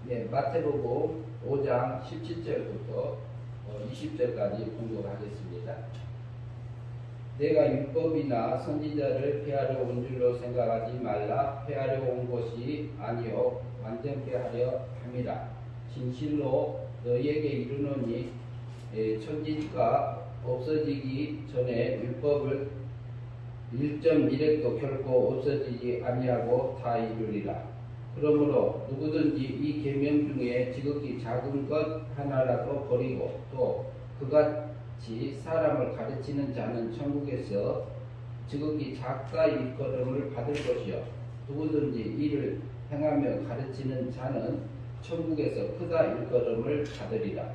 네, 마태복음 5장 17절부터 20절까지 공독하겠습니다. 내가 율법이나 선지자를 폐하려 온 줄로 생각하지 말라. 폐하려 온 것이 아니요 완전케 하려 함이라. 진실로 너희에게 이르노니 천지가 없어지기 전에 율법을 1.1획도 결코 없어지지 아니하고 다 이루리라. 그러므로 누구든지 이 계명 중에 지극히 작은 것 하나라도 버리고 또 그같이 사람을 가르치는 자는 천국에서 지극히 작다 일컬음을 받을 것이요 누구든지 이를 행하며 가르치는 자는 천국에서 크다 일컬음을 받으리라.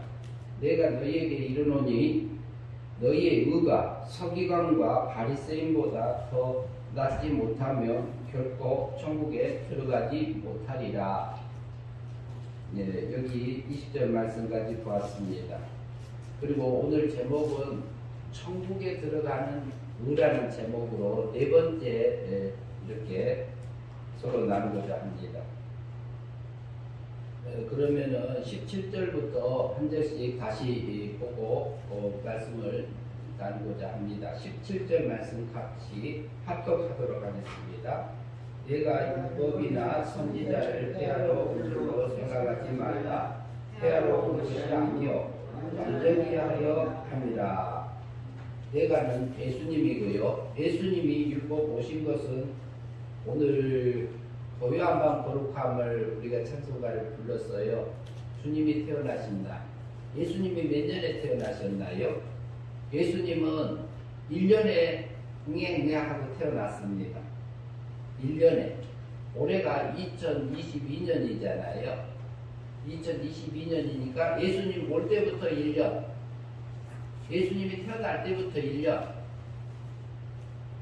내가 너희에게 이르노니 너희의 의가 서기관과 바리새인보다 더 낫지 못하면 결코 천국에 들어가지 못하리라. 네, 여기 20절 말씀까지 보았습니다. 그리고 오늘 제목은 천국에 들어가는 의라는 제목으로 네 번째 이렇게 서로 나누고자 합니다. 그러면은 17절부터 한 절씩 다시 보고 말씀을 나누고자 합니다. 17절 말씀 같이 합독하도록 하겠습니다. 내가 율법이나 선지자를 폐하러 온 줄로 생각하지 말라. 폐하러 온 것이 아니요 완전히 하려 함이라. 내가는 예수님이고요. 예수님이 율법 오신 것은 오늘 고요한방 거룩함을 우리가 찬송가를 불렀어요. 주님이 태어나신다. 예수님이 몇 년에 태어나셨나요? 예수님은 1년에 응애응애하고 태어났습니다. 1년에. 올해가 2022년이잖아요. 2022년이니까 예수님 올 때부터 1년. 예수님이 태어날 때부터 1년.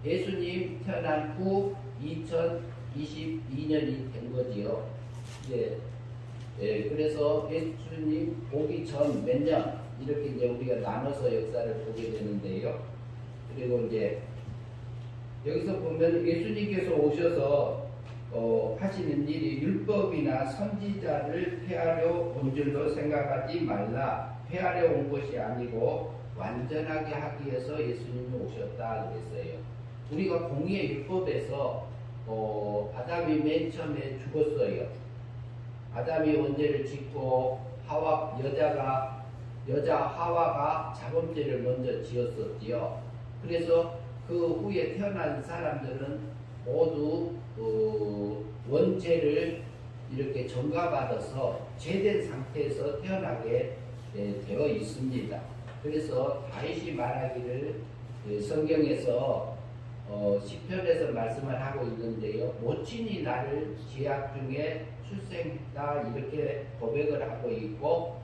예수님 태어난 후 2022년이 된 거지요. 그래서 예수님 오기 전 몇 년 이렇게 이제 우리가 나눠서 역사를 보게 되는데요. 그리고 이제 여기서 보면 예수님께서 오셔서 하시는 일이 율법이나 선지자를 폐하려 온 줄로 생각하지 말라. 폐하려 온 것이 아니고 완전하게 하기 위해서 예수님이 오셨다 그랬어요. 우리가 공의의 율법에서 아담이 맨 처음에 죽었어요. 아담이 원죄를 짓고 여자 하와가 자범죄를 먼저 지었었지요. 그래서 그 후에 태어난 사람들은 모두 원죄를 이렇게 전가받아서 죄된 상태에서 태어나게 되어 있습니다. 그래서 다윗이 말하기를 성경에서 시편에서 말씀을 하고 있는데요. 모친이 나를 죄악 중에 출생했다 이렇게 고백을 하고 있고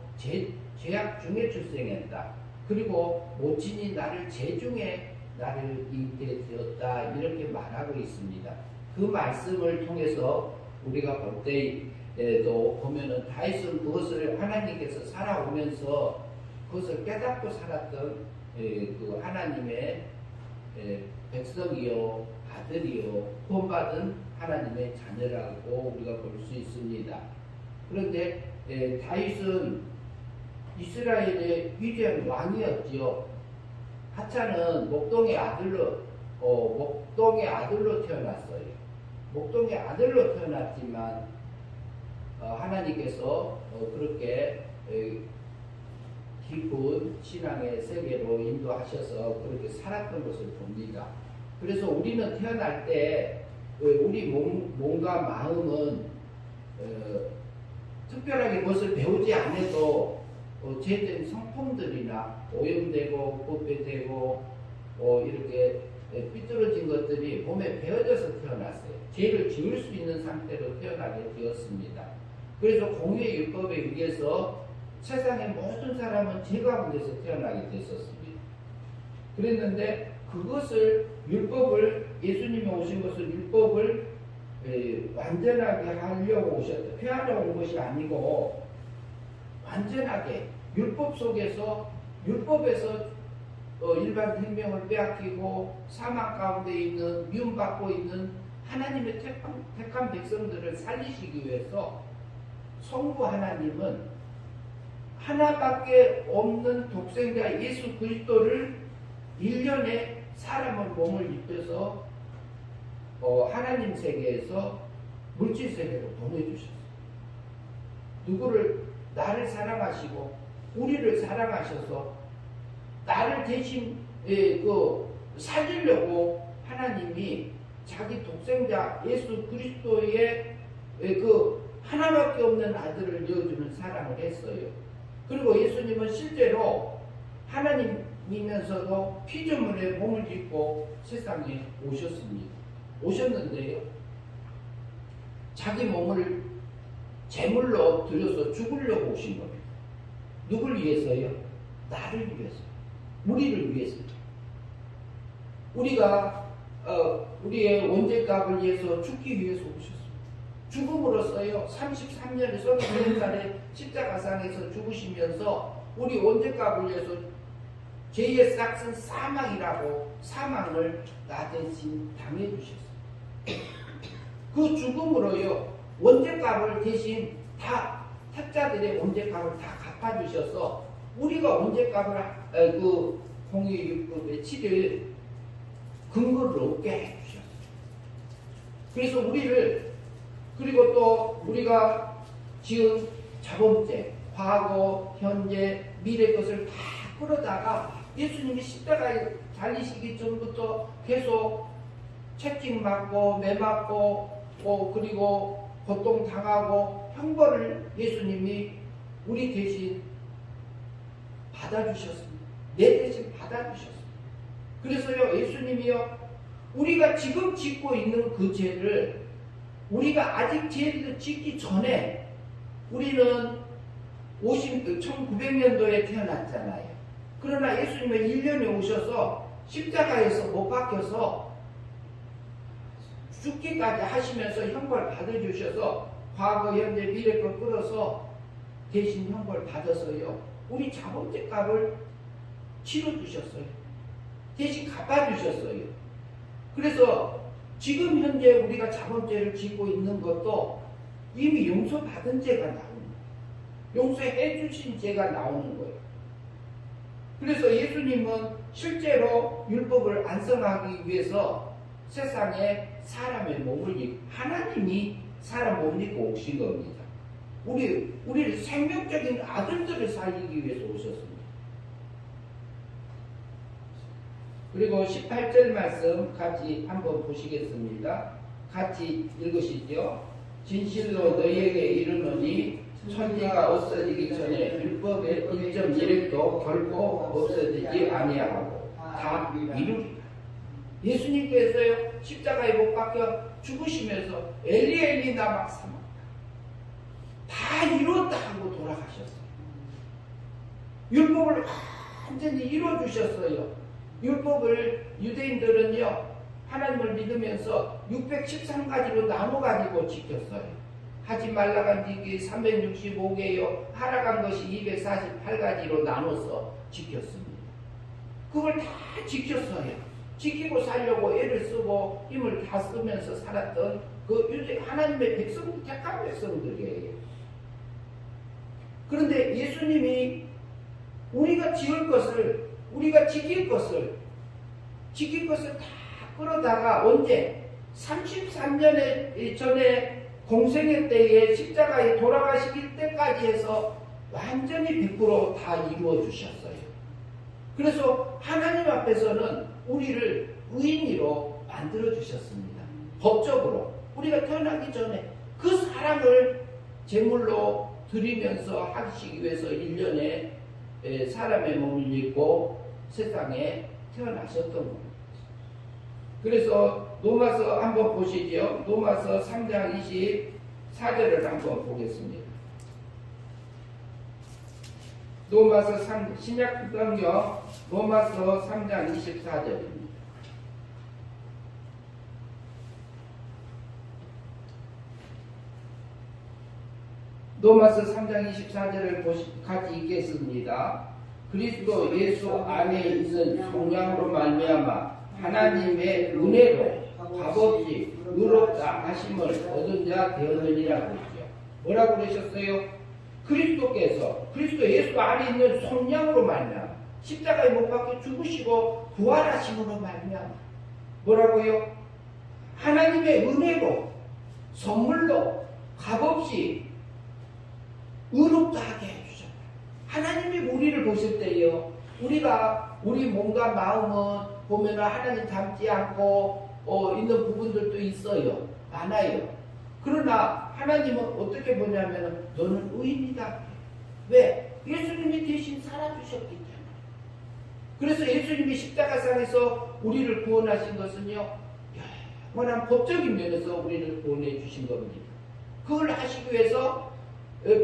죄악 중에 출생했다. 그리고 모친이 나를 죄 중에 나를 잉태 되었다 이렇게 말하고 있습니다. 그 말씀을 통해서 우리가 볼 때에도 보면은 다윗은 그것을 하나님께서 살아오면서 그것을 깨닫고 살았던 그 하나님의 백성이요 아들이요 구원받은 하나님의 자녀라고 우리가 볼 수 있습니다. 그런데 다윗은 이스라엘의 위대한 왕이었지요. 하찬은 목동의 아들로 태어났어요. 목동의 아들로 태어났지만 하나님께서 그렇게 깊은 신앙의 세계로 인도하셔서 그렇게 살았던 것을 봅니다. 그래서 우리는 태어날 때 우리 몸과 마음은 특별하게 무엇을 배우지 않아도 죄된 성품들이나 오염되고 부패되고 이렇게 삐뚤어진 것들이 몸에 배어져서 태어났어요. 죄를 지을 수 있는 상태로 태어나게 되었습니다. 그래서 공의의 율법에 의해서 세상의 모든 사람은 죄 가운데서 태어나게 됐었습니다. 그랬는데 그것을 율법을 예수님이 오신 것을 율법을 완전하게 하려고 오셨다. 폐하려 온 것이 아니고 완전하게 율법에서 일반 생명을 빼앗기고 사망 가운데 있는 미움받고 있는 하나님의 택한 백성들을 살리시기 위해서 성부 하나님은 하나밖에 없는 독생자 예수 그리스도를 1년에 사람의 몸을 입혀서 하나님 세계에서 물질 세계로 보내주셨어요. 누구를 나를 사랑하시고 우리를 사랑하셔서 나를 대신 살리려고 하나님이 자기 독생자 예수 그리스도의 하나밖에 없는 아들을 내어주는 사랑을 했어요. 그리고 예수님은 실제로 하나님이면서도 피조물의 몸을 입고 세상에 오셨는데요. 자기 몸을 제물로 들여서 죽으려고 오신 겁니다. 누굴 위해서요? 나를 위해서, 우리를 위해서. 우리가 우리의 원죄값을 위해서 죽기 위해서 오셨습니다. 죽음으로써요. 33년에 39년간의 십자가상에서 죽으시면서 우리 원죄값을 위해서 죄의 싹은 사망이라고 사망을 나 대신 당해주셨어요. 그 죽음으로요. 원죄값을 대신 다 택자들의 원죄값을 다 갚아주셔서 우리가 원죄값을 공의율법의 7일 근거를 얻게 해주셨어요. 그래서 그리고 또 우리가 지은 자본죄, 과거, 현재, 미래 것을 다 끌어다가 예수님이 십자가에 달리시기 전부터 계속 채찍맞고 매맞고 그리고 고통당하고 형벌을 예수님이 우리 대신 받아주셨습니다. 내 대신 받아주셨습니다. 그래서요, 예수님이요, 우리가 지금 짓고 있는 그 죄를 우리가 아직 죄를 짓기 전에 우리는 1900년도에 태어났잖아요. 그러나 예수님은 1년에 오셔서 십자가에서 못 박혀서 죽기까지 하시면서 형벌 받아주셔서 과거, 현재, 미래 걸 끌어서 대신 형벌 받아서요. 우리 자본죄 값을 치러주셨어요. 대신 갚아주셨어요. 그래서 지금 현재 우리가 자본죄를 짓고 있는 것도 이미 용서받은 죄가 나오는 거예요. 용서해 주신 죄가 나오는 거예요. 그래서 예수님은 실제로 율법을 완성하기 위해서 세상에 사람의 몸을 입고 하나님이 사람 몸을 입고 오신 겁니다. 우리를 생명적인 아들들을 살리기 위해서 오셨습니다. 그리고 18절 말씀 같이 한번 보시겠습니다. 같이 읽으시죠. 진실로 너희에게 이르노니 천지가 없어지기 전에 율법의 1.1획도 결코 없어지지 아니하고 다 이루리라. 예수님께서요, 십자가에 못 박혀 죽으시면서 엘리 엘리 나막 사마 다 이루었다 하고 돌아가셨어요. 율법을 완전히 이루어주셨어요. 율법을 유대인들은요, 하나님을 믿으면서 613가지로 나눠가지고 지켰어요. 하지 말라간 지기 365개요, 하라간 것이 248가지로 나눠서 지켰습니다. 그걸 다 지켰어요. 지키고 살려고 애를 쓰고 힘을 다 쓰면서 살았던 그 하나님의 백성, 택한 백성들이에요. 그런데 예수님이 우리가 지을 것을, 우리가 지킬 것을 다 끌어다가 언제 33년에 전에 공생애 때에 십자가에 돌아가시길 때까지 해서 완전히 100% 다 이루어 주셨어요. 그래서 하나님 앞에서는 우리를 의인으로 만들어 주셨습니다. 법적으로 우리가 태어나기 전에 그 사랑을 제물로 드리면서 하시기 위해서 1년에 사람의 몸을 입고 세상에 태어나셨던 겁니다. 그래서 로마서 한번 보시죠. 로마서 3장 24절을 한번 보겠습니다. 로마서 3, 신약성경 로마서 3장 24절입니다. 로마서 3장 24절을 같이 읽겠습니다. 그리스도 예수 안에 있는 성령으로 말미암아 하나님의 은혜로 값없이 의롭다 하심을 얻은 자 되었느니라고 했죠. 뭐라고 그러셨어요? 그리스도 예수 안에 있는 성령으로 말미암아 십자가에 못 박혀 죽으시고 부활하심으로 말미암아 뭐라고요? 하나님의 은혜로 선물로 값없이 의롭다 하게 해주셨다. 하나님이 우리를 보실 때요, 우리 몸과 마음은 보면 하나님 닮지 않고 있는 부분들도 있어요. 많아요. 그러나 하나님은 어떻게 보냐면 너는 의인이다. 왜? 예수님이 대신 살아주셨기 때문에. 그래서 예수님이 십자가상에서 우리를 구원하신 것은요, 영원한 법적인 면에서 우리를 구원해 주신 겁니다. 그걸 하시기 위해서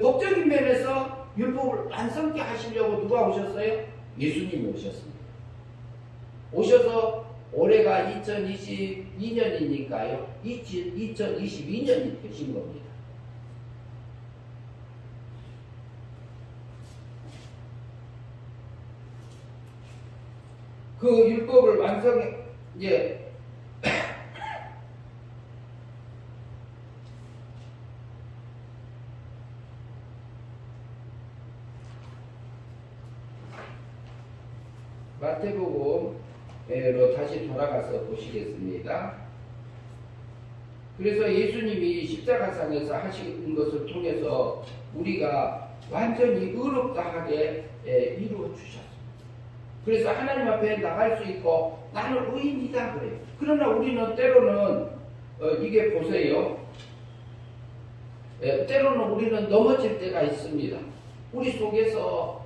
법적인 면에서 율법을 완성케 하시려고 누가 오셨어요? 예수님이 오셨습니다. 오셔서 올해가 2022년이니까요. 2022년이 되신 겁니다. 그 율법을 완성해 이제 마태복음으로 다시 돌아가서 보시겠습니다. 그래서 예수님이 십자가상에서 하신 것을 통해서 우리가 완전히 의롭다 하게 이루어 주셨습니다. 그래서 하나님 앞에 나갈 수 있고 나는 의인이다 그래요. 그러나 우리는 때로는 이게 보세요. 때로는 우리는 넘어질 때가 있습니다. 우리 속에서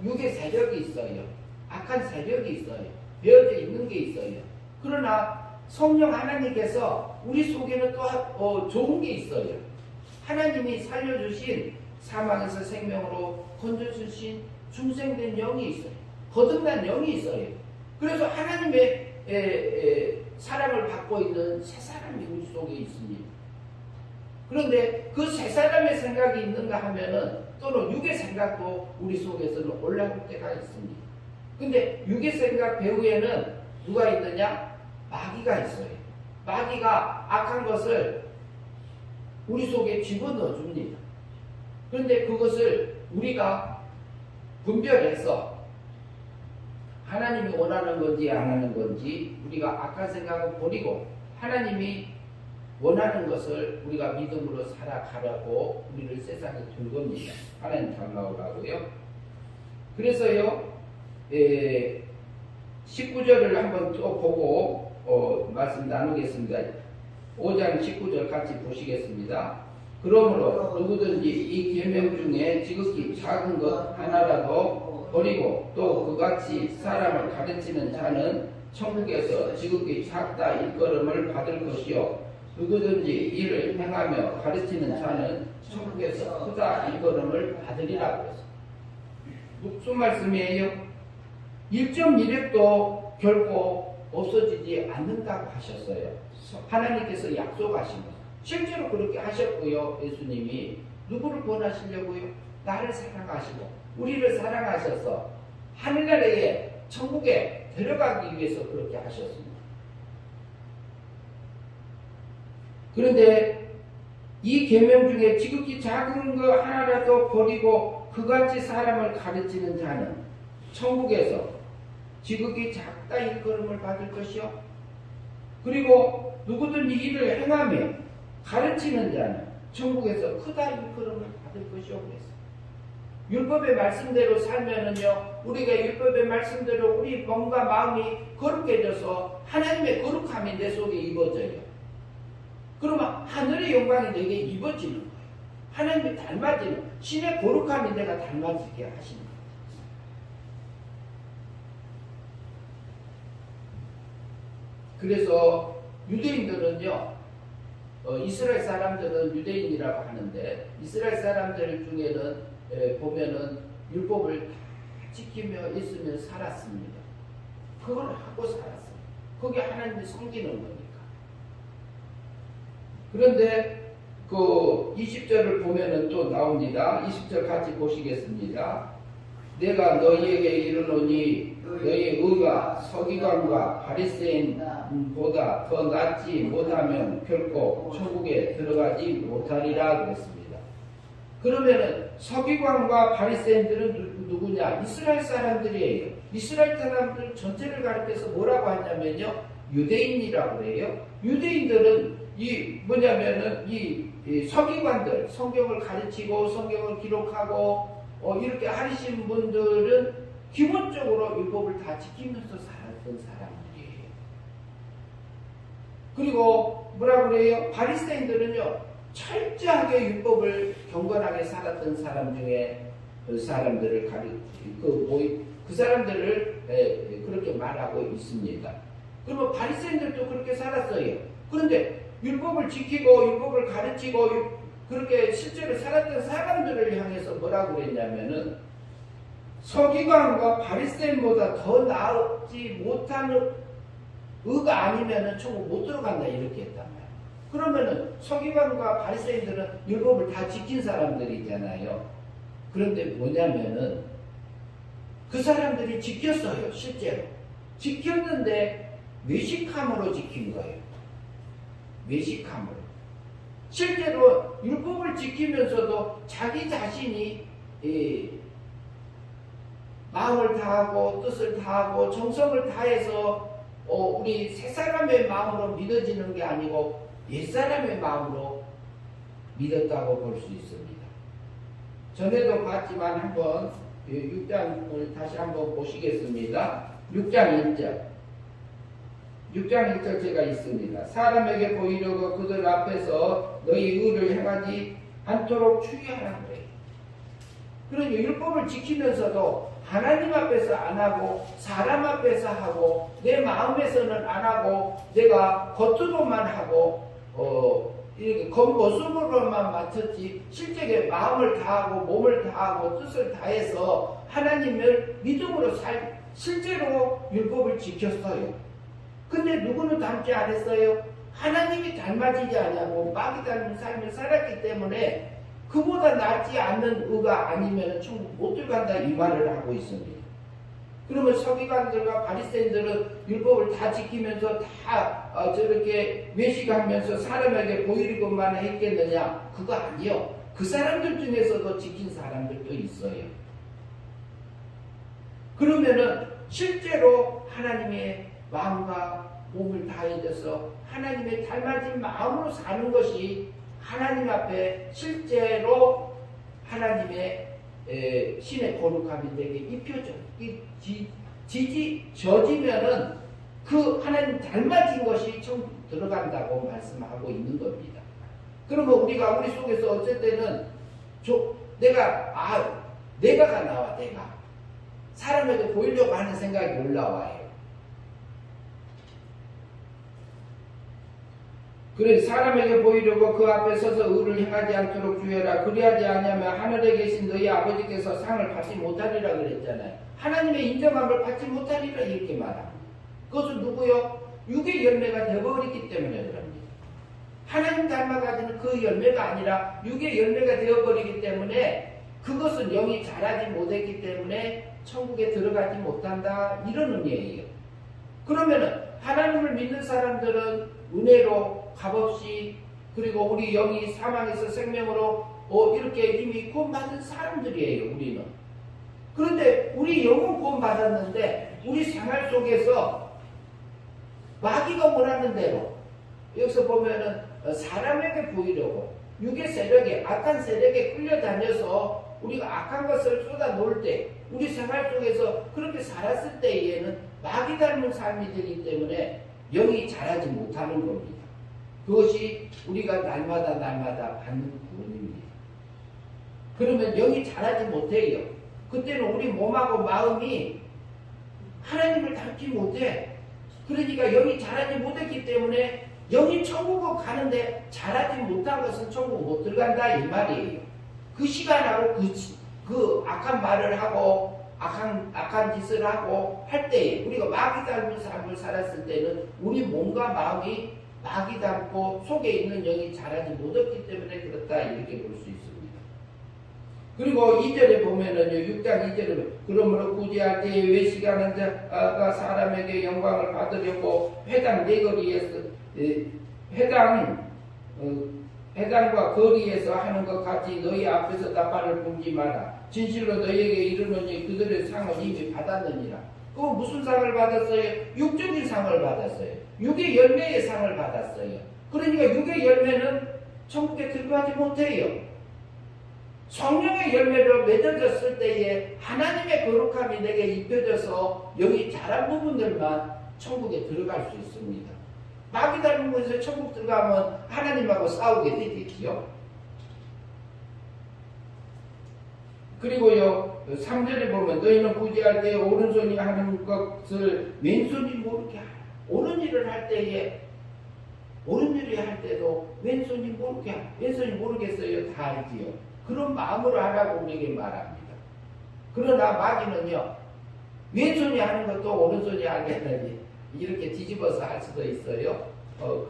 육의 세력이 있어요. 악한 세력이 있어요. 베어져 있는 게 있어요. 그러나 성령 하나님께서 우리 속에는 또 좋은 게 있어요. 하나님이 살려주신 사망에서 생명으로 건져주신 중생된 영이 있어요. 거듭난 영이 있어요. 그래서 하나님의 사랑을 받고 있는 새 사람이 우리 속에 있습니다. 그런데 그 새 사람의 생각이 있는가 하면은 또는 육의 생각도 우리 속에서는 올라올 때가 있습니다. 근데 육의 생각 배후에는 누가 있느냐? 마귀가 있어요. 마귀가 악한 것을 우리 속에 집어넣어 줍니다. 그런데 그것을 우리가 분별해서 하나님이 원하는 건지 안 하는 건지 우리가 악한 생각을 버리고 하나님이 원하는 것을 우리가 믿음으로 살아가라고 우리를 세상에 둔 겁니다. 하나님 닮아오라고요. 그래서요, 19절을 한번 또 보고 말씀 나누겠습니다. 5장 19절 같이 보시겠습니다. 그러므로 누구든지 이 계명 중에 지극히 작은 것 하나라도 버리고 또 그같이 사람을 가르치는 자는 천국에서 지극히 작다 일컬음을 받을 것이요 누구든지 이를 행하며 가르치는 자는 천국에서 크다 일컬음을 받으리라고 했습니다. 무슨 말씀이에요? 1.1획도 결코 없어지지 않는다고 하셨어요. 하나님께서 약속하신 것. 실제로 그렇게 하셨고요. 예수님이 누구를 구원하시려고요? 나를 사랑하시고 우리를 사랑하셔서 하늘나라에 천국에 데려가기 위해서 그렇게 하셨습니다. 그런데 이 계명 중에 지극히 작은 거 하나라도 버리고 그같이 사람을 가르치는 자는 천국에서 지극히 작다 일컬음을 받을 것이요. 그리고 누구든지 이를 행하며 가르치는 자는 천국에서 크다 일컬음을 받을 것이요. 그랬어요. 율법의 말씀대로 살면은요, 우리가 율법의 말씀대로 우리 몸과 마음이 거룩해져서 하나님의 거룩함이 내 속에 입어져요. 그러면 하늘의 영광이 내게 입어지는 거예요. 하나님이 닮아지는, 신의 거룩함이 내가 닮아지게 하시는 거예요. 그래서 유대인들은요, 이스라엘 사람들은 유대인이라고 하는데 이스라엘 사람들 중에는 보면은 율법을 다 지키며 있으며 살았습니다. 그걸 하고 살았어요. 그게 하나님이 섬기는 거니까. 그런데 그 20절을 보면은 또 나옵니다. 20절 같이 보시겠습니다. 내가 너희에게 이르노니 너희 의가 서기관과 바리새인보다 더 낫지 못하면 결코 천국에 들어가지 못하리라 그랬습니다. 그러면은 서기관과 바리새인들은 누구냐? 이스라엘 사람들이에요. 이스라엘 사람들 전체를 가리켜서 뭐라고 하냐면요, 유대인이라고 그래요. 유대인들은 이 뭐냐면은 이 서기관들, 성경을 가르치고 성경을 기록하고 이렇게 하시는 분들은 기본적으로 율법을 다 지키면서 살았던 사람들이에요. 그리고 뭐라 그래요? 바리새인들은요, 철저하게 율법을 경건하게 살았던 사람 중에 그 사람들을 그 사람들을 그렇게 말하고 있습니다. 그러면 바리새인들도 그렇게 살았어요. 그런데 율법을 지키고 율법을 가르치고 그렇게 실제로 살았던 사람들을 향해서 뭐라고 그랬냐면은 서기관과 바리새인보다 더 나지 못하는 의가 아니면은 천국 못 들어간다 이렇게 했단 말이에요. 그러면은 서기관과 바리새인들은 율법을 다 지킨 사람들이잖아요. 그런데 뭐냐면은 그 사람들이 지켰어요. 실제로 지켰는데 외식함으로 지킨 거예요. 외식함으로. 실제로 율법을 지키면서도 자기 자신이 마음을 다하고 뜻을 다하고 정성을 다해서 우리 새 사람의 마음으로 믿어지는 게 아니고 옛사람의 마음으로 믿었다고 볼 수 있습니다. 전에도 봤지만 한번 6장을 다시 한번 보시겠습니다. 6장 1절 제가 있습니다. 사람에게 보이려고 그들 앞에서 너희 의를 행하지 않도록 주의하라 그래요. 그러니 율법을 지키면서도 하나님 앞에서 안 하고 사람 앞에서 하고 내 마음에서는 안 하고 내가 겉으로만 하고 이렇게 겉모습으로만 맞췄지 실제로 마음을 다하고 몸을 다하고 뜻을 다해서 하나님을 믿음으로 실제로 율법을 지켰어요. 근데 누구는 닮지 않았어요? 하나님이 닮아지지 않냐고 마귀 닮은 삶을 살았기 때문에 그보다 낫지 않는 의가 아니면 천국 못 들어간다 이 말을 하고 있습니다. 그러면 서기관들과 바리새인들은 율법을 다 지키면서 다 저렇게 외식하면서 사람에게 보이려고만 했겠느냐? 그거 아니요. 그 사람들 중에서도 지킨 사람들도 있어요. 그러면은 실제로 하나님의 마음과 몸을 다해져서 하나님의 닮아진 마음으로 사는 것이 하나님 앞에 실제로 하나님의 신의 거룩함이 되게 입혀져 져지면은 그 하나님 닮아진 것이 천국 들어간다고 말씀하고 있는 겁니다. 그러면 우리가 우리 속에서 어쩔 때는 내가가 나와. 내가 사람에게 보이려고 하는 생각이 올라와요. 그래 사람에게 보이려고 그 앞에 서서 의를 행하지 않도록 주의하라. 그리하지 않으면 하늘에 계신 너희 아버지께서 상을 받지 못하리라 그랬잖아요. 하나님의 인정함을 받지 못하리라 이렇게 말합니다. 그것은 누구요? 육의 열매가 되어버리기 때문에 그럽니다. 하나님 닮아가지는 그 열매가 아니라 육의 열매가 되어버리기 때문에 그것은 영이 자라지 못했기 때문에 천국에 들어가지 못한다 이런 의미예요. 그러면은 하나님을 믿는 사람들은 은혜로 값없이 그리고 우리 영이 사망에서 생명으로 이렇게 이미 구원받은 사람들이에요. 우리는. 그런데 우리 영은 구원받았는데 우리 생활 속에서 마귀가 원하는 대로 여기서 보면은 사람에게 보이려고 육의 세력에 악한 세력에 끌려다녀서 우리가 악한 것을 쏟아 놓을 때 우리 생활 속에서 그렇게 살았을 때에는 마귀 닮은 삶이 되기 때문에 영이 자라지 못하는 겁니다. 그것이 우리가 날마다 받는 구원입니다. 그러면 영이 자라지 못해요. 그때는 우리 몸하고 마음이 하나님을 닮지 못해. 그러니까 영이 자라지 못했기 때문에 영이 천국을 가는데 자라지 못한 것은 천국 못 들어간다 이 말이에요. 그 시간하고 그 악한 말을 하고 악한 짓을 하고 할 때에 우리가 마귀 닮은 삶을 살았을 때는 우리 몸과 마음이 마귀 닮고 속에 있는 영이 자라지 못했기 때문에 그렇다 이렇게 볼 수 있습니다. 그리고 2절에 보면은요, 6장 2절에 그러므로 구제할 때에 외식하는 자가 사람에게 영광을 받으려고 회당 네거리에서 회당 회당과 거리에서 하는 것 같이 너희 앞에서 나팔을 불지 마라. 진실로 너희에게 이르노니 그들의 상을 이미 받았느니라. 그 무슨 상을 받았어요? 육적인 상을 받았어요. 육의 열매의 상을 받았어요. 그러니까 육의 열매는 천국에 들어가지 못해요. 성령의 열매로 맺어졌을 때에 하나님의 거룩함이 내게 입혀져서 여기 자란 부분들만 천국에 들어갈 수 있습니다. 마귀 닮은 곳에서 천국 들어가면 하나님하고 싸우게 되겠지요. 그리고요 3절에 보면 너희는 구제할 때에 오른손이 하는 것을 왼손이 모르게 하라. 옳은 일을 할 때에 옳은 일을 할 때도 왼손이 모르게 하라. 왼손이 모르겠어요. 다 알지요. 그런 마음으로 하라고 우리에게 말합니다. 그러나 마귀는요 왼손이 하는 것도 오른손이 알겠느니 이렇게 뒤집어서 할 수도 있어요.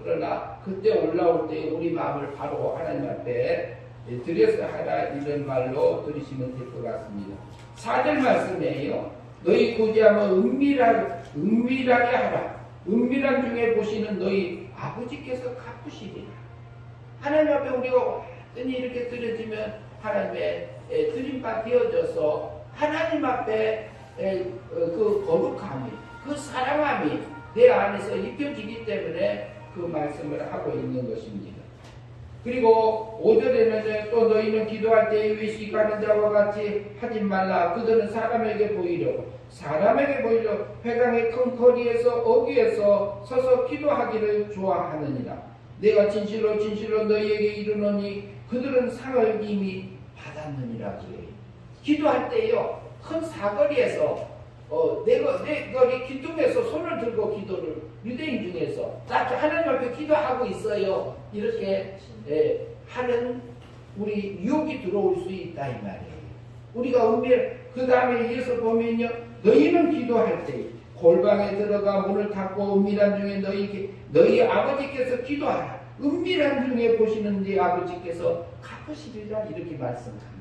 그러나 그때 올라올 때 우리 마음을 바로 하나님 앞에 들여서 하라 이런 말로 들으시면 될 것 같습니다. 4절 말씀이에요. 너희 구제하면 은밀하게 하라. 은밀한 중에 보시는 너희 아버지께서 갚으시리라. 하나님 앞에 우리가 완전히 이렇게 드려지면 하나님의 드림바 되어져서 하나님 앞에 그 거룩함이 그 사랑함이 내 안에서 입혀지기 때문에 그 말씀을 하고 있는 것입니다. 그리고 5절에는 또 너희는 기도할 때 외식하는 자와 같이 하지 말라. 그들은 사람에게 보이려고 회당의 큰 거리에서 어귀에서 서서 기도하기를 좋아하느니라. 내가 진실로 너희에게 이르노니 그들은 상을 이미 받았느니라. 그래요. 기도할 때요 큰 사거리에서 내 거리 기둥에서 손을 들고 기도를 유대인 중에서 나 하나님 앞에 기도하고 있어요. 이렇게 하는 우리 유혹이 들어올 수 있다 이 말이에요. 우리가 그 다음에 이어서 보면요 너희는 기도할 때 골방에 들어가 문을 닫고 은밀한 중에 너희 아버지께서 기도하라. 은밀한 중에 보시는 네 아버지께서 갚으시리라 이렇게 말씀합니다.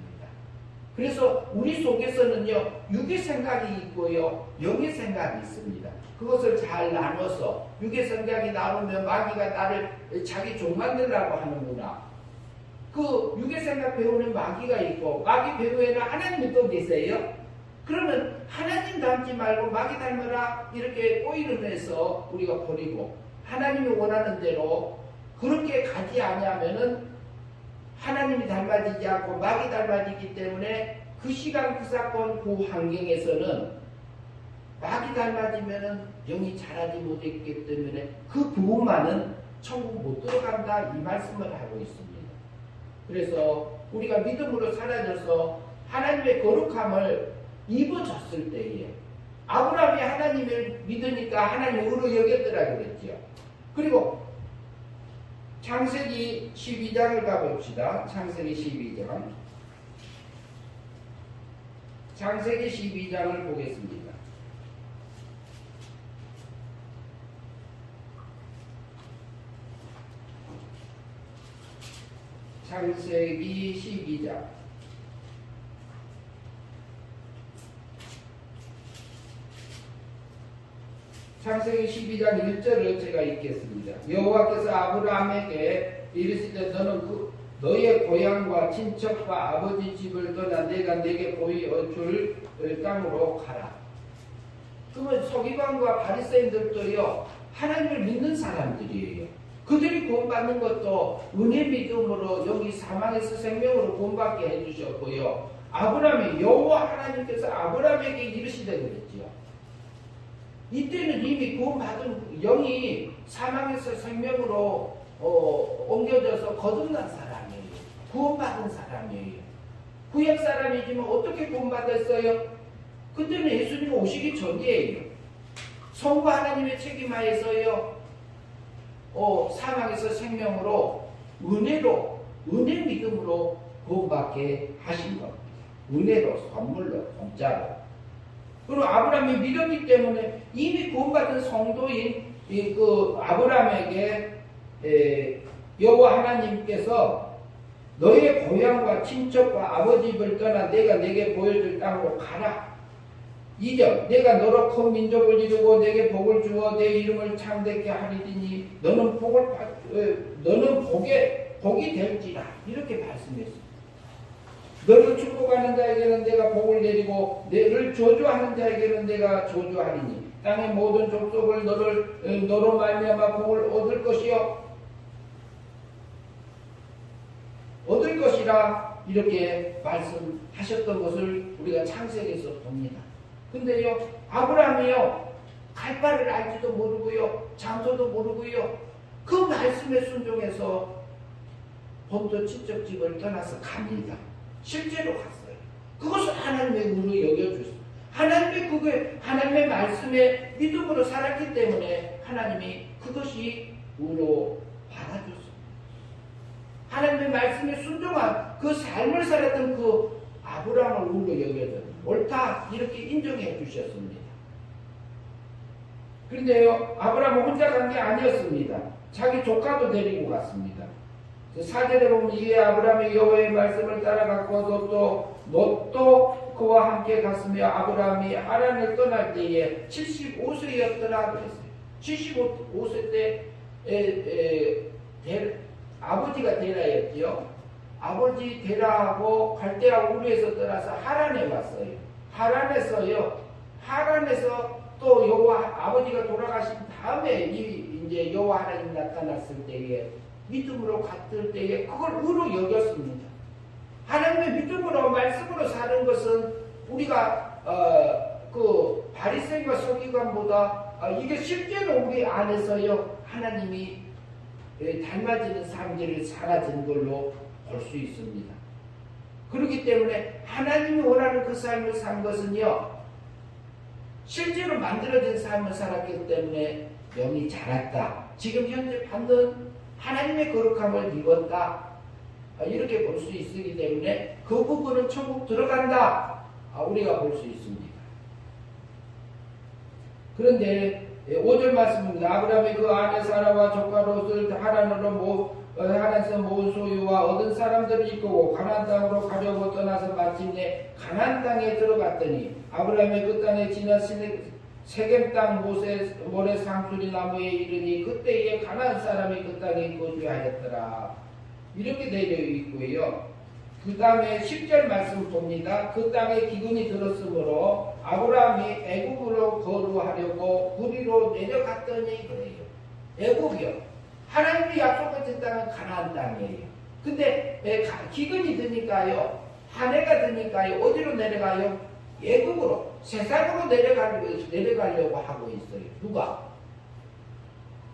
그래서 우리 속에서는요 육의 생각이 있고요 영의 생각이 있습니다. 그것을 잘 나눠서 육의 생각이 나오면 마귀가 나를 자기 종 만들라고 하는구나. 그 육의 생각 배우는 마귀가 있고 마귀 배우에는 하나님이 또 계세요. 그러면 하나님 닮지 말고 마귀 닮으라 이렇게 꼬이를 해서 우리가 버리고 하나님이 원하는 대로 그렇게 가지 않으면은 하나님이 닮아지지 않고 마귀 닮아지기 때문에 그 시간 그 사건 그 환경에서는 마귀 닮아지면은 영이 자라지 못했기 때문에 그 부분만은 천국 못 들어간다 이 말씀을 하고 있습니다. 그래서 우리가 믿음으로 사라져서 하나님의 거룩함을 입어졌을 때에 아브라함이 하나님을 믿으니까 하나님 의로 여겼더라 그랬죠. 그리고 창세기 12장을 가봅시다. 창세기 12장. 창세기 12장을 보겠습니다. 창세기 12장. 창세기 12장 1절을 제가 읽겠습니다. 여호와께서 아브라함에게 이르시되 너는 너의 고향과 친척과 아버지 집을 떠나 내가 내게 보여줄 땅으로 가라. 그러면 서기관과 바리새인들도요 하나님을 믿는 사람들이에요. 그들이 구원받는 것도 은혜 믿음으로 여기 사망에서 생명으로 구원받게 해주셨고요. 아브라함이 여호와 하나님께서 아브라함에게 이르시되 그랬지요. 이때는 이미 구원받은 영이 사망에서 생명으로 옮겨져서 거듭난 사람이에요. 구원받은 사람이에요. 구약 사람이지만 어떻게 구원받았어요? 그때는 예수님 오시기 전이에요. 성부 하나님의 책임하에서요 사망에서 생명으로 은혜 믿음으로 구원받게 하신 겁니다. 은혜로 선물로 공짜로. 그리고 아브라함이 믿었기 때문에 이미 구원받은 성도인 그 아브라함에게 여호와 하나님께서 너의 고향과 친척과 아버지 집을 떠나 내가 내게 보여줄 땅으로 가라. 2절 내가 너로 큰 민족을 이루고 내게 복을 주어 내 이름을 창대케 하리니 너는 복에 복이 될지라 이렇게 말씀했습니다. 너를 축복하는 자에게는 내가 복을 내리고 너를 저주하는 자에게는 내가 저주하리니 땅의 모든 족속을 너로 말미암아 복을 얻을 것이요 얻을 것이라 이렇게 말씀하셨던 것을 우리가 창세기에서 봅니다. 근데요 아브라함이요 갈 바를 알지도 모르고요 장소도 모르고요 그 말씀에 순종해서 본토 친척 집을 떠나서 갑니다. 실제로 갔어요. 그것을 하나님의 의로 여겨주셨어요. 하나님의 말씀에 믿음으로 살았기 때문에 하나님이 그것이 의로 받아줬습니다. 하나님의 말씀에 순종한 그 삶을 살았던 그 아브라함을 의로 여겨서 옳다 이렇게 인정해 주셨습니다. 그런데요 아브라함은 혼자 간 게 아니었습니다. 자기 조카도 데리고 갔습니다. 4절에 보면 이에 아브라함이 여호와의 말씀을 따라갔고 롯도 그와 함께 갔으며 아브라함이 하란을 떠날 때에 75세였더라 그랬어요. 75세 때 아버지가 데라였죠. 아버지 데라하고 갈대아 우르에서 떠나서 하란에 왔어요. 하란에서 또 여호와 아버지가 돌아가신 다음에 이제 여호와 하나님 나타났을 때에 믿음으로 갔을 때에 그걸 의로 여겼습니다. 하나님의 믿음으로 말씀으로 사는 것은 우리가 그 바리새인과 서기관보다 이게 실제로 우리 안에서요 하나님이 닮아지는 삶들을 살아진 걸로 볼 수 있습니다. 그렇기 때문에 하나님이 원하는 그 삶을 산 것은요 실제로 만들어진 삶을 살았기 때문에 영이 자랐다. 지금 현재 받는 하나님의 거룩함을 입었다. 이렇게 볼 수 있기 때문에 그 부분은 천국 들어간다. 우리가 볼 수 있습니다. 그런데 5절 말씀입니다. 아브라함이 그 아내 사라와 조카 롯을 하란에서 모은 소유와 얻은 사람들을 이끌고 가나안 땅으로 가려고 떠나서 마침내 가나안 땅에 들어갔더니 아브라함이 그 땅에 지나 세겜 땅 모래 상수리 나무에 이르니 그때에 가나안 사람이 그 땅에 거주하였더라. 이렇게 되어 있고요. 그 다음에 10절 말씀 봅니다. 그 땅에 기근이 들었으므로 아브라함이 애굽으로 거류하려고 구리로 내려갔더니 그래요. 애굽이요. 하나님이 약속하신 땅은 가나안 땅이에요. 근데 기근이 드니까요. 한 해가 드니까요. 어디로 내려가요? 애굽으로 세상으로 내려가려고 하고 있어요. 누가?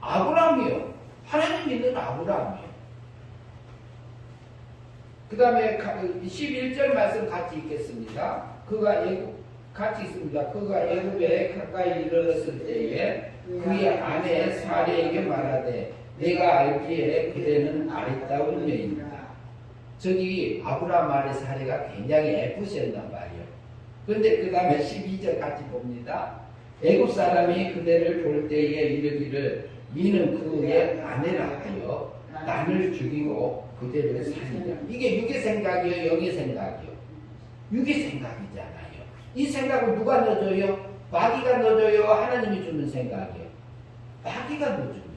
아브라함이요. 하나님 믿는 아브라함이요. 그 다음에 11절 말씀 같이 읽겠습니다. 같이 있습니다. 그가 애굽에 가까이 이르렀을 때에 그의 아내 사례에게 말하되 내가 알기에 그대는 아리따운 여인이다. 저기 아브라함 아내 사례가 굉장히 예쁘셨단 말이에요. 그런데 그 다음에 12절 같이 봅니다. 애굽 사람이 그대를 볼 때에 이르기를 이는 그의 아내라 하여 남을 죽이고 그대를 살리라. 이게 육의 생각이요 영의 생각이요? 육의 생각이잖아요. 이 생각을 누가 넣어줘요? 마귀가 넣어줘요? 하나님이 주는 생각이요? 마귀가 넣어줍니다.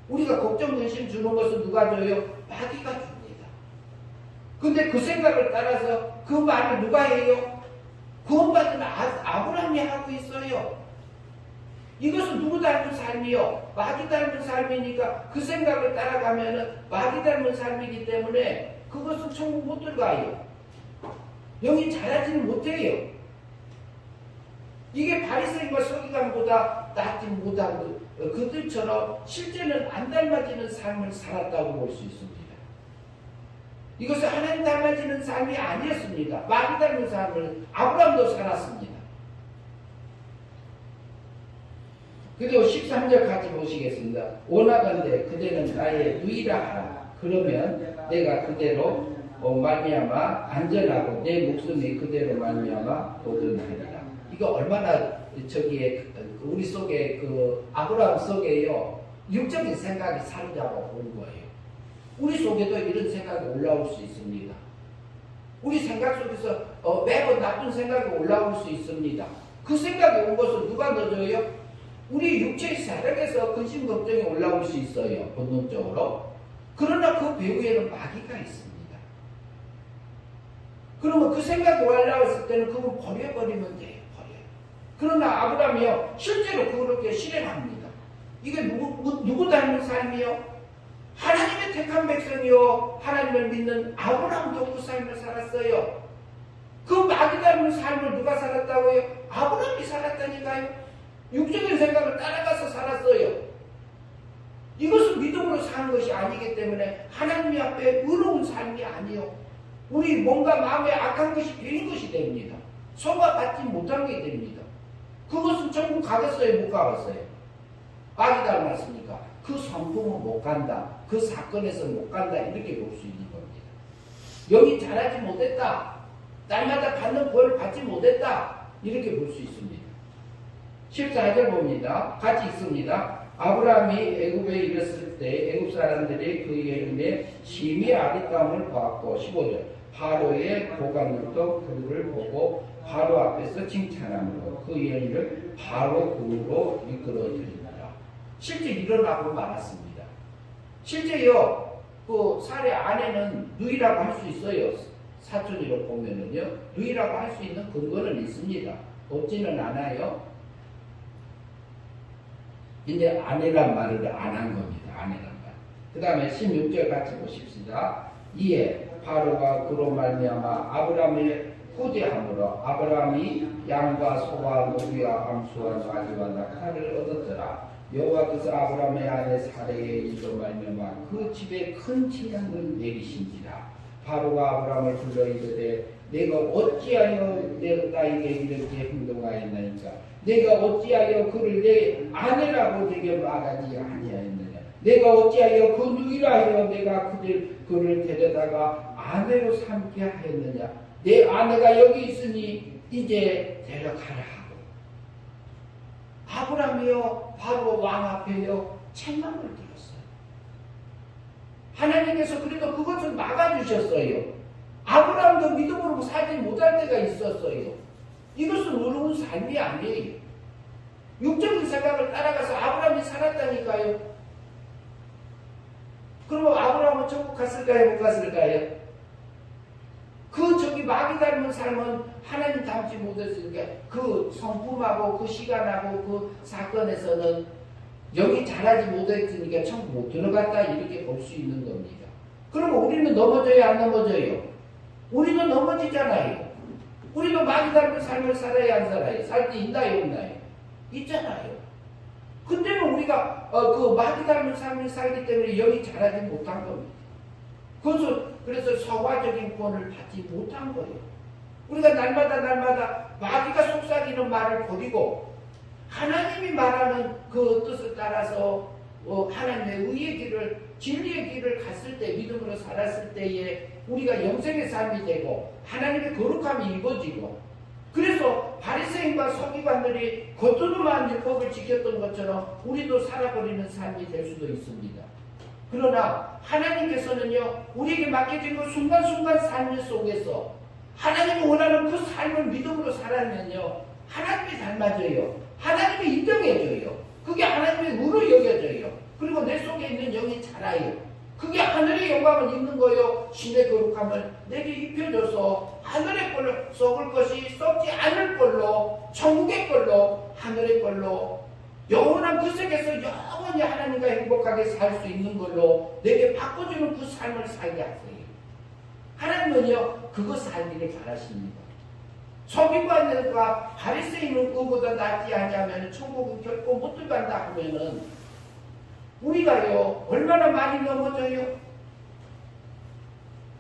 우리가 걱정 근심 주는 것은 누가 줘요? 마귀가 줍니다. 근데 그 생각을 따라서 그 말을 누가 해요? 구원받은 아브라함이 하고 있어요. 이것은 누구 닮은 삶이요? 마귀 닮은 삶이니까 그 생각을 따라가면은 마귀 닮은 삶이기 때문에 그것은 천국 못 들어가요. 영이 자라지는 못해요. 이게 바리새인과 서기관보다 낫지 못한 그들처럼 실제는 안 닮아지는 삶을 살았다고 볼 수 있습니다. 이것은 하나님 닮아지는 삶이 아니었습니다. 마귀 닮은 삶을 아브라함도 살았습니다. 그리고 13절 같이 보시겠습니다. 원하건대 그대는 나의 누이라 하라. 그러면 내가 그대로 말미암아 안전하고 내 목숨이 그대로 말미암아 보존하리라. 이거 얼마나 저기에 우리 속에 그 아브라함 속에요 육적인 생각이 사로잡아 온 거예요. 우리 속에도 이런 생각이 올라올 수 있습니다. 우리 생각 속에서 매번 나쁜 생각이 올라올 수 있습니다. 그 생각이 온 것을 누가 넣어줘요? 우리 육체의 사력에서 근심 걱정이 올라올 수 있어요. 본능적으로. 그러나 그 배후에는 마귀가 있습니다. 그러면 그 생각이 올라왔을 때는 그걸 버려버리면 돼요. 버려요. 그러나 아브라함이요 실제로 그렇게 실행합니다. 이게 누구 닮은 삶이요? 하나님의 택한 백성이요 하나님을 믿는 아브라함도 그 삶을 살았어요. 그 마귀 닮은 삶을 누가 살았다고요? 아브라함이 살았다니까요. 육적인 생각을 따라가서 살았어요. 이것은 믿음으로 사는 것이 아니기 때문에 하나님 앞에 의로운 삶이 아니요. 우리 뭔가 마음에 악한 것이 되는 것이 됩니다. 소화받지 못한 게 됩니다. 그것은 천국 가겠어요? 못 가겠어요? 마귀 닮았으니까 그 성품은 못 간다. 그 사건에서 못 간다. 이렇게 볼 수 있는 겁니다. 영이 자라지 못했다. 날마다 받는 구원을 받지 못했다. 이렇게 볼 수 있습니다. 14절 봅니다. 같이 있습니다. 아브라함이 애굽에 이르렀을 때 애굽 사람들이 그의 눈에 심히 아리따움을 보았고 15절 바로의 고관들도 그를 보고 바로 앞에서 칭찬함으로 그의 일을 바로 그로 이끌어드립니다. 실제 일어나고 말았습니다. 실제요 그 살의 아내는 누이라고 할 수 있어요. 사촌이라고 보면은요 누이라고 할 수 있는 근거는 있습니다. 없지는 않아요. 근데 아내란 말을 안 한 겁니다. 아내란 말. 그 다음에 16절 같이 보십시다. 이에 바로가 그로 말미암아 아브라함의 후대함으로 아브라함이 양과 소와 노비와 암수와 나귀와 낙타를 얻었더라. 여호와께서 아브라함의 아내 사레의 일로 말미암아 그 집에 큰 재앙을 내리신지라. 바로가 아브라함을 불러 이르되 내가 어찌하여 나에게 이렇게 행동하였나이까. 내가 어찌하여 그를 내 아내라고 내게 말하지 아니하였느냐. 내가 어찌하여 그 누이라 하여 내가 그를 데려다가 아내로 삼게 하였느냐. 내 아내가 여기 있으니 이제 데려가라 하고 아브라함이요 바로 왕 앞에요 책망을 들었어요. 하나님께서 그래도 그것을 막아주셨어요. 아브라함도 믿음으로 살지 못할 때가 있었어요. 이것은 의로운 삶이 아니에요. 육적인 생각을 따라가서 아브라함이 살았다니까요. 그러면 아브라함은 천국 갔을까요? 못 갔을까요? 저기 마귀 닮은 삶은 하나님 닮지 못했으니까 그 성품하고 그 시간하고 그 사건에서는 여기 잘하지 못했으니까 천국 못 들어갔다 이렇게 볼 수 있는 겁니다. 그러면 우리는 넘어져요? 안 넘어져요? 우리도 넘어지잖아요. 우리도 마귀 닮은 삶을 살아야 안 살아요? 살 때 있나요? 없나요? 있잖아요. 그때는 우리가 그 마귀 닮은 삶을 살기 때문에 영이 자라지 못한 겁니다. 그래서 서화적인 구원을 받지 못한 거예요. 우리가 날마다 마귀가 속삭이는 말을 버리고 하나님이 말하는 그 뜻을 따라서 하나님의 의의 길을 진리의 길을 갔을 때 믿음으로 살았을 때에 우리가 영생의 삶이 되고 하나님의 거룩함이 입어지고 그래서 바리새인과 서기관들이 겉으로만 율법을 지켰던 것처럼 우리도 살아버리는 삶이 될 수도 있습니다. 그러나 하나님께서는요 우리에게 맡겨진 그 순간순간 삶 속에서 하나님이 원하는 그 삶을 믿음으로 살아면요 하나님이 닮아져요. 하나님이 인정해줘요. 그게 하나님의 의로 여겨져요. 그리고 내 속에 있는 영이 자라요. 그게 하늘의 영광을 입는 거요. 신의 거룩함을 내게 입혀줘서 하늘의 걸로 썩을 것이 썩지 않을 걸로 천국의 걸로 하늘의 걸로 영원한 그 세계에서 영원히 하나님과 행복하게 살 수 있는 걸로 내게 바꿔주는 그 삶을 살게 하세요. 하나님은요 그거 살기를 바라십니다. 서기관들과 바리새인은 그보다 낫지 않냐면 천국은 결코 못 들어간다 하면은 우리가요 얼마나 많이 넘어져요?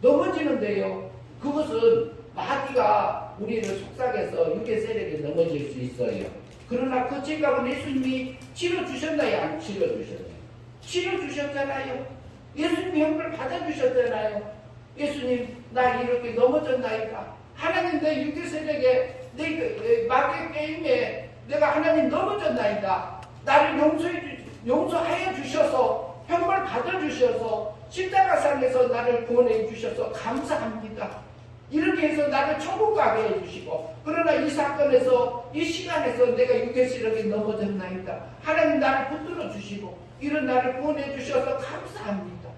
넘어지는데요 그것은 마귀가 우리를 속삭여서 육의 세력에 넘어질 수 있어요. 그러나 그 죄값은 예수님이 치러주셨나요? 안 치러주셨나요? 치러주셨잖아요. 예수님이 형벌 받아주셨잖아요. 예수님 나 이렇게 넘어졌나이까? 하나님 내 육의 세력에 내 마귀의 게임에 내가 하나님 넘어졌나이까? 나를 용서하여 주셔서 형벌 받아주셔서 십자가상에서 나를 구원해 주셔서 감사합니다. 이렇게 해서 나를 천국 가게 해주시고 그러나 이 사건에서 이 시간에서 내가 육의 세력에 넘어졌나이다. 하나님 나를 붙들어 주시고 이런 나를 구원해 주셔서 감사합니다.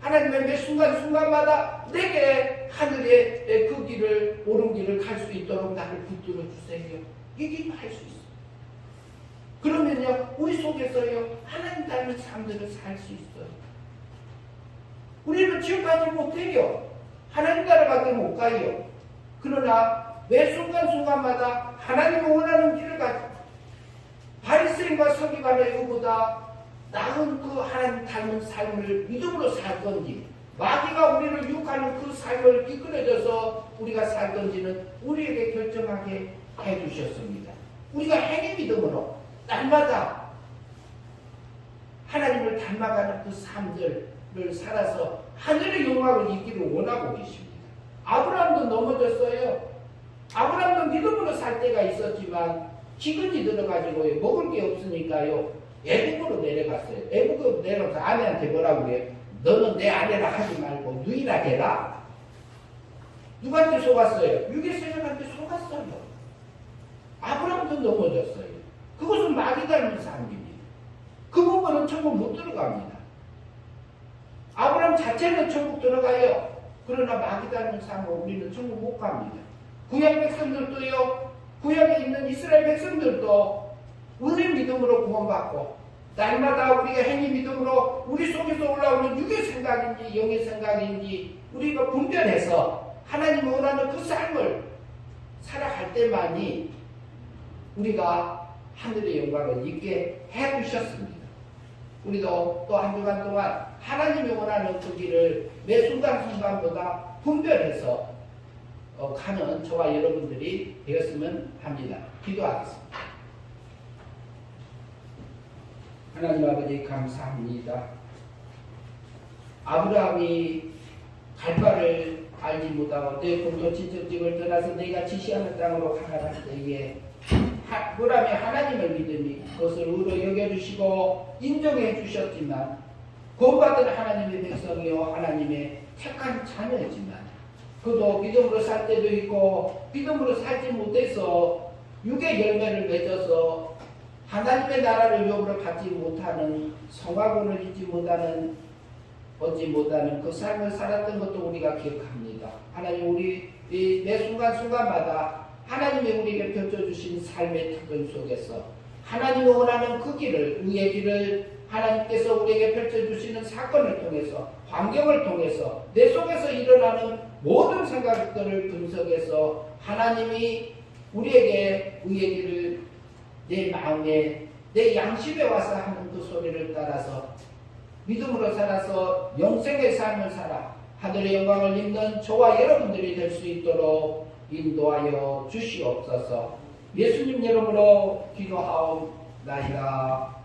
하나님의 매 순간순간마다 내게 하늘의 그 길을, 옳은 길을 갈 수 있도록 나를 붙들어 주세요. 이 기도 할 수 있어요. 그러면요, 우리 속에서요, 하나님 닮은 삶들을 살 수 있어요. 우리는 지금까지 못해요. 하나님 나라밖에 못 가요. 그러나 매 순간순간마다 하나님이 원하는 길을 가지고 바리새인과 서기관의 이보다 나은 그 하나님 닮은 삶을 믿음으로 살건지, 마귀가 우리를 유혹하는 그 삶을 이끌어져서 우리가 살건지는 우리에게 결정하게 해주셨습니다. 우리가 행위 믿음으로 날마다 하나님을 닮아가는 그 삶들을 살아서 하늘의 영광을 입기를 원하고 계십니다. 아브라함도 넘어졌어요. 아브라함도 믿음으로 살 때가 있었지만 기근이 들어가지고 먹을 게 없으니까요, 애국으로 내려갔어요. 애국으로 내려가서 아내한테 뭐라고 그래요? 너는 내 아내라 하지 말고 누이라 해라. 누구한테 속았어요? 유괴세력한테 속았어요. 아브라함도 넘어졌어요. 그것은 마귀 닮은 삶입니다. 그 부분은 천국 못 들어갑니다. 아브라함 자체는 천국 들어가요. 그러나 마귀 닮은 삶으로 우리는 천국 못 갑니다. 구약 백성들도요, 구약에 있는 이스라엘 백성들도 우리 믿음으로 구원받고 날마다 우리가 행위 믿음으로 우리 속에서 올라오는 육의 생각인지 영의 생각인지 우리가 분별해서 하나님이 원하는 그 삶을 살아갈 때만이 우리가 하늘의 영광을 입게 해주셨습니다. 우리도 또 한 주간 동안 하나님이 원하는 그 길을 매 순간순간보다 분별해서 가는 저와 여러분들이 되었으면 합니다. 기도하겠습니다. 하나님 아버지 감사합니다. 아브라함이 갈 바를 알지 못하고 내 본토 친척집을 떠나서 내가 지시하는 땅으로 가라 때에 아브라함이 하나님을 믿으니 그것을 의로 여겨주시고 인정해 주셨지만 구원받은 하나님의 백성이요 하나님의 택한 자녀이지만 그도 믿음으로 살 때도 있고 믿음으로 살지 못해서 육의 열매를 맺어서 하나님의 나라를 영으로 갖지 못하는 성화군을 얻지 못하는 그 삶을 살았던 것도 우리가 기억합니다. 하나님 우리 매 순간순간마다 하나님이 우리에게 펼쳐주신 삶의 특권 속에서 하나님이 원하는 그 길을, 의의 길을 하나님께서 우리에게 펼쳐주시는 사건을 통해서, 환경을 통해서, 내 속에서 일어나는 모든 생각들을 분석해서 하나님이 우리에게 의의 길을 내 마음에, 내 양심에 와서 하는 그 소리를 따라서 믿음으로 살아서 영생의 삶을 살아 하늘의 영광을 입는 저와 여러분들이 될 수 있도록 인도하여 주시옵소서. 예수님 이름으로 기도하옵나이다.